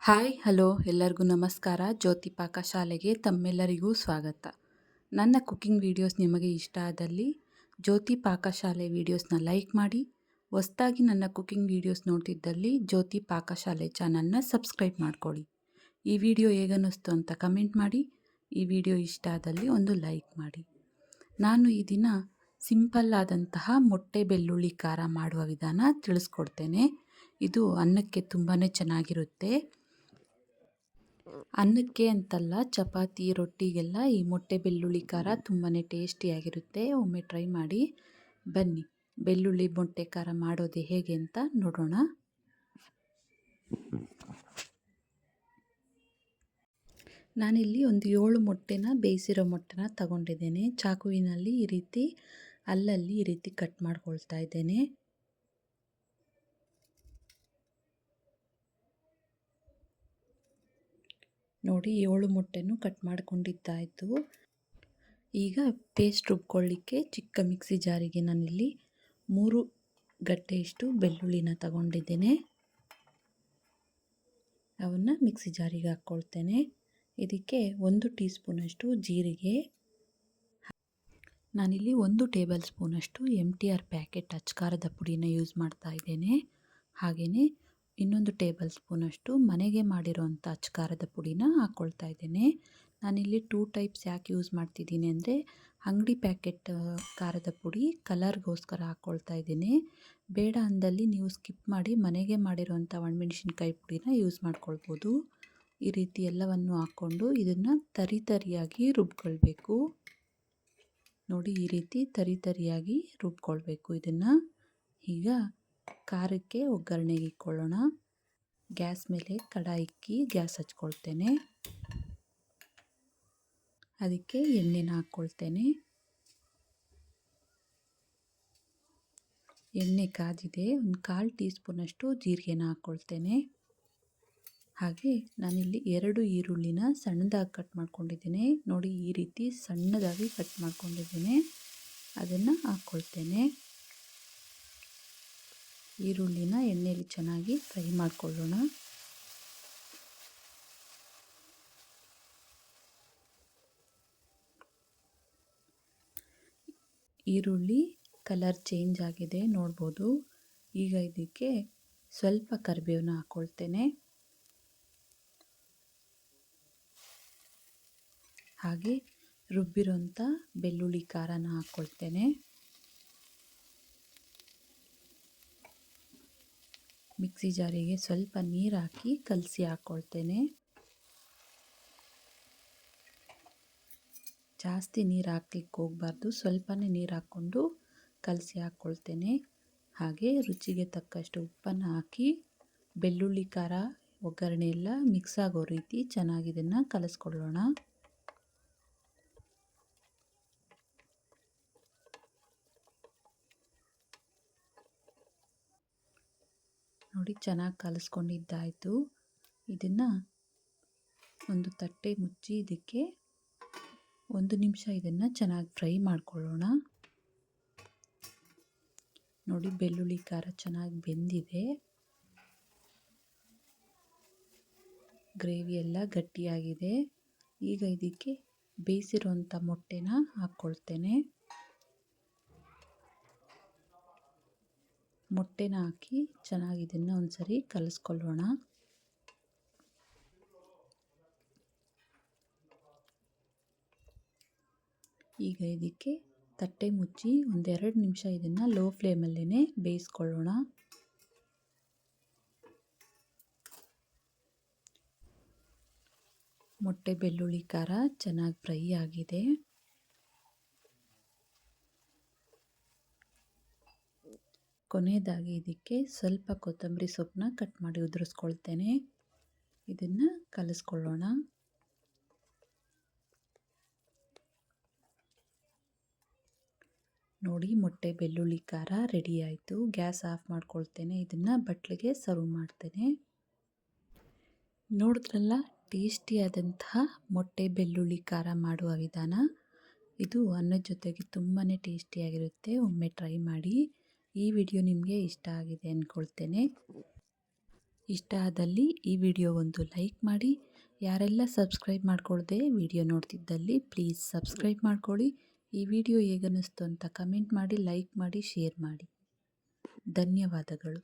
Hi hello ಎಲ್ಲರಿಗೂ ನಮಸ್ಕಾರ. ಜ್ಯೋತಿ ಪಾಕಶಾಲೆಗೆ ತಮ್ಮೆಲ್ಲರಿಗೂ ಸ್ವಾಗತ. ನನ್ನ ಕುಕ್ಕಿಂಗ್ ವೀಡಿಯೋಸ್ ನಿಮಗೆ ಇಷ್ಟ ಆದಲ್ಲಿ ಜ್ಯೋತಿ ಪಾಕಶಾಲೆ ವೀಡಿಯೋಸ್ನ ಲೈಕ್ ಮಾಡಿ. ಹೊಸದಾಗಿ ನನ್ನ ಕುಕ್ಕಿಂಗ್ ವೀಡಿಯೋಸ್ ನೋಡ್ತಿದ್ದಲ್ಲಿ ಜ್ಯೋತಿ ಪಾಕಶಾಲೆ ಚಾನಲ್ನ ಸಬ್ಸ್ಕ್ರೈಬ್ ಮಾಡ್ಕೊಳ್ಳಿ. ಈ ವಿಡಿಯೋ ಹೇಗನ್ನಿಸ್ತು ಅಂತ ಕಮೆಂಟ್ ಮಾಡಿ. ಈ ವಿಡಿಯೋ ಇಷ್ಟ ಆದಲ್ಲಿ ಒಂದು ಲೈಕ್ ಮಾಡಿ. ನಾನು ಈ ದಿನ ಸಿಂಪಲ್ ಆದಂತಹ ಮೊಟ್ಟೆ ಬೆಳ್ಳುಳ್ಳಿ ಖಾರ ಮಾಡುವ ವಿಧಾನ ತಿಳಿಸ್ಕೊಡ್ತೇನೆ. ಇದು ಅನ್ನಕ್ಕೆ ತುಂಬಾ ಚೆನ್ನಾಗಿರುತ್ತೆ. ಅನ್ನಕ್ಕೆ ಅಂತಲ್ಲ, ಚಪಾತಿ ರೊಟ್ಟಿಗೆಲ್ಲ ಈ ಮೊಟ್ಟೆ ಬೆಳ್ಳುಳ್ಳಿ ಖಾರ ತುಂಬಾ ಟೇಸ್ಟಿಯಾಗಿರುತ್ತೆ. ಒಮ್ಮೆ ಟ್ರೈ ಮಾಡಿ. ಬನ್ನಿ ಬೆಳ್ಳುಳ್ಳಿ ಮೊಟ್ಟೆ ಖಾರ ಮಾಡೋದು ಹೇಗೆ ಅಂತ ನೋಡೋಣ. ನಾನಿಲ್ಲಿ ಒಂದು 7 ಮೊಟ್ಟೆನ ಬೇಯಿಸಿರೋ ಮೊಟ್ಟೆನ ತಗೊಂಡಿದ್ದೇನೆ. ಚಾಕುವಿನಲ್ಲಿ ಈ ರೀತಿ ಅಲ್ಲಲ್ಲಿ ಈ ರೀತಿ ಕಟ್ ಮಾಡ್ಕೊಳ್ತಾ ಇದ್ದೇನೆ. ನೋಡಿ 7 ಮೊಟ್ಟೆನೂ ಕಟ್ ಮಾಡ್ಕೊಂಡಿದ್ದಾಯಿತು. ಈಗ ಪೇಸ್ಟ್ ರುಬ್ಕೊಳ್ಳಿಕ್ಕೆ ಚಿಕ್ಕ ಮಿಕ್ಸಿ ಜಾರಿಗೆ ನಾನಿಲ್ಲಿ 3 ಗಡ್ಡೆಯಷ್ಟು ಬೆಳ್ಳುಳ್ಳಿನ ತಗೊಂಡಿದ್ದೇನೆ. ಅವನ್ನು ಮಿಕ್ಸಿ ಜಾರಿಗೆ ಹಾಕ್ಕೊಳ್ತೇನೆ. ಇದಕ್ಕೆ 1 ಟೀ ಸ್ಪೂನಷ್ಟು ಜೀರಿಗೆ, ನಾನಿಲ್ಲಿ 1 ಟೇಬಲ್ ಸ್ಪೂನಷ್ಟು MTR ಪ್ಯಾಕೆಟ್ ಅಚ್ಕಾರದ ಪುಡಿನ ಯೂಸ್ ಮಾಡ್ತಾ ಇದ್ದೇನೆ. ಹಾಗೆಯೇ ಇನ್ನೊಂದು ಟೇಬಲ್ ಸ್ಪೂನಷ್ಟು ಮನೆಗೆ ಮಾಡಿರೋಂಥ ಅಚ್ಕಾರದ ಪುಡಿನ ಹಾಕ್ಕೊಳ್ತಾ ಇದ್ದೇನೆ. ನಾನಿಲ್ಲಿ 2 ಟೈಪ್ಸ್ ಯಾಕೆ ಯೂಸ್ ಮಾಡ್ತಿದ್ದೀನಿ ಅಂದರೆ, ಅಂಗಡಿ ಪ್ಯಾಕೆಟ್ ಖಾರದ ಪುಡಿ ಕಲರ್ಗೋಸ್ಕರ ಹಾಕ್ಕೊಳ್ತಾ ಇದ್ದೀನಿ. ಬೇಡ ಅಂದಲ್ಲಿ ನೀವು ಸ್ಕಿಪ್ ಮಾಡಿ ಮನೆಗೆ ಮಾಡಿರೋಂಥ ಒಣಮೆಣಸಿನ್ಕಾಯಿ ಪುಡಿನ ಯೂಸ್ ಮಾಡ್ಕೊಳ್ಬೋದು. ಈ ರೀತಿ ಎಲ್ಲವನ್ನು ಹಾಕ್ಕೊಂಡು ಇದನ್ನು ತರಿಯಾಗಿ ರುಬ್ಕೊಳ್ಬೇಕು. ನೋಡಿ ಈ ರೀತಿ ತರಿಯಾಗಿ ರುಬ್ಕೊಳ್ಬೇಕು ಇದನ್ನು. ಈಗ ಖಾರಕ್ಕೆ ಒಗ್ಗರಣೆಗೆ ಇಟ್ಕೊಳ್ಳೋಣ. ಗ್ಯಾಸ್ ಮೇಲೆ ಕಡಾಯಿ ಇಕ್ಕಿ ಗ್ಯಾಸ್ ಹಚ್ಕೊಳ್ತೇನೆ. ಅದಕ್ಕೆ ಎಣ್ಣೆನ ಹಾಕ್ಕೊಳ್ತೇನೆ. ಎಣ್ಣೆ ಕಾದಿದೆ. ಒಂದು 1/4 ಟೀ ಸ್ಪೂನಷ್ಟು ಜೀರಿಗೆನ ಹಾಕ್ಕೊಳ್ತೇನೆ. ಹಾಗೆ ನಾನಿಲ್ಲಿ 2 ಈರುಳ್ಳಿನ ಸಣ್ಣದಾಗಿ ಕಟ್ ಮಾಡ್ಕೊಂಡಿದ್ದೇನೆ. ನೋಡಿ ಈ ರೀತಿ ಸಣ್ಣದಾಗಿ ಕಟ್ ಮಾಡ್ಕೊಂಡಿದ್ದೇನೆ. ಅದನ್ನು ಹಾಕ್ಕೊಳ್ತೇನೆ. ಈರುಳ್ಳಿನ ಎಣ್ಣೆಯಲ್ಲಿ ಚೆನ್ನಾಗಿ ಫ್ರೈ ಮಾಡಿಕೊಳ್ಳೋಣ. ಈರುಳ್ಳಿ ಕಲರ್ ಚೇಂಜ್ ಆಗಿದೆ ನೋಡ್ಬೋದು. ಈಗ ಇದಕ್ಕೆ ಸ್ವಲ್ಪ ಕರಿಬೇವನ್ನ ಹಾಕ್ಕೊಳ್ತೇನೆ. ಹಾಗೆ ರುಬ್ಬಿರೋಂಥ ಬೆಳ್ಳುಳ್ಳಿ ಖಾರನ ಹಾಕ್ಕೊಳ್ತೇನೆ. ಮಿಕ್ಸಿ ಜಾರಿಗೆ ಸ್ವಲ್ಪ ನೀರು ಹಾಕಿ ಕಲಸಿ ಹಾಕ್ಕೊಳ್ತೇನೆ. ಜಾಸ್ತಿ ನೀರು ಹಾಕ್ಲಿಕ್ಕೆ ಹೋಗಬಾರ್ದು, ಸ್ವಲ್ಪನೇ ನೀರು ಹಾಕ್ಕೊಂಡು ಕಲಸಿ ಹಾಕ್ಕೊಳ್ತೇನೆ. ಹಾಗೆ ರುಚಿಗೆ ತಕ್ಕಷ್ಟು ಉಪ್ಪನ್ನು ಹಾಕಿ ಬೆಳ್ಳುಳ್ಳಿ ಖಾರ ಒಗ್ಗರಣೆ ಎಲ್ಲ ಮಿಕ್ಸ್ ಆಗೋ ರೀತಿ ಚೆನ್ನಾಗಿ ಇದನ್ನು ಕಲಿಸ್ಕೊಳ್ಳೋಣ. ನೋಡಿ ಚೆನ್ನಾಗಿ ಕಲಿಸ್ಕೊಂಡಿದ್ದಾಯಿತು. ಇದನ್ನು ಒಂದು ತಟ್ಟೆ ಮುಚ್ಚಿ ಇದಕ್ಕೆ 1 ನಿಮಿಷ ಇದನ್ನು ಚೆನ್ನಾಗಿ ಫ್ರೈ ಮಾಡ್ಕೊಳ್ಳೋಣ. ನೋಡಿ ಬೆಳ್ಳುಳ್ಳಿ ಖಾರ ಚೆನ್ನಾಗಿ ಬೆಂದಿದೆ. ಗ್ರೇವಿ ಎಲ್ಲ ಗಟ್ಟಿಯಾಗಿದೆ. ಈಗ ಇದಕ್ಕೆ ಬೇಯಿಸಿರೋಂಥ ಮೊಟ್ಟೆನ ಹಾಕ್ಕೊಳ್ತೇನೆ. ಮೊಟ್ಟೆನ ಹಾಕಿ ಚೆನ್ನಾಗಿ ಇದನ್ನು ಒಂದ್ಸರಿ ಕಲಿಸ್ಕೊಳ್ಳೋಣ. ಈಗ ಇದಕ್ಕೆ ತಟ್ಟೆ ಮುಚ್ಚಿ 1-2 ನಿಮಿಷ ಇದನ್ನು ಲೋ ಫ್ಲೇಮಲ್ಲೇ ಬೇಯಿಸ್ಕೊಳ್ಳೋಣ. ಮೊಟ್ಟೆ ಬೆಳ್ಳುಳ್ಳಿ ಖಾರ ಚೆನ್ನಾಗಿ ಫ್ರೈ ಆಗಿದೆ. ಕೊನೆಯದಾಗಿ ಇದಕ್ಕೆ ಸ್ವಲ್ಪ ಕೊತ್ತಂಬರಿ ಸೊಪ್ಪನ್ನ ಕಟ್ ಮಾಡಿ ಉದುರಿಸ್ಕೊಳ್ತೇನೆ. ಇದನ್ನು ಕಲಿಸ್ಕೊಳ್ಳೋಣ. ನೋಡಿ ಮೊಟ್ಟೆ ಬೆಳ್ಳುಳ್ಳಿ ಖಾರ ರೆಡಿ ಆಯಿತು. ಗ್ಯಾಸ್ ಆಫ್ ಮಾಡ್ಕೊಳ್ತೇನೆ. ಇದನ್ನು ಬಟ್ಲಿಗೆ ಸರ್ವ್ ಮಾಡ್ತೇನೆ. ನೋಡಿದ್ರಲ್ಲ ಟೇಸ್ಟಿಯಾದಂತಹ ಮೊಟ್ಟೆ ಬೆಳ್ಳುಳ್ಳಿ ಖಾರ ಮಾಡುವ ವಿಧಾನ. ಇದು ಅನ್ನದ ಜೊತೆಗೆ ತುಂಬಾ ಟೇಸ್ಟಿಯಾಗಿರುತ್ತೆ. ಒಮ್ಮೆ ಟ್ರೈ ಮಾಡಿ. ಈ ವಿಡಿಯೋ ನಿಮಗೆ ಇಷ್ಟ ಆಗಿದೆ ಅಂದ್ಕೊಳ್ತೇನೆ. ಇಷ್ಟ ಆದಲ್ಲಿ ಈ ವಿಡಿಯೋ ಒಂದು ಲೈಕ್ ಮಾಡಿ. ಯಾರೆಲ್ಲ ಸಬ್ಸ್ಕ್ರೈಬ್ ಮಾಡ್ಕೊಳ್ದೆ ವಿಡಿಯೋ ನೋಡ್ತಿದ್ದಲ್ಲಿ ಪ್ಲೀಸ್ ಸಬ್ಸ್ಕ್ರೈಬ್ ಮಾಡ್ಕೊಳ್ಳಿ. ಈ ವಿಡಿಯೋ ಹೇಗನ್ನಿಸ್ತು ಅಂತ ಕಮೆಂಟ್ ಮಾಡಿ, ಲೈಕ್ ಮಾಡಿ, ಶೇರ್ ಮಾಡಿ. ಧನ್ಯವಾದಗಳು.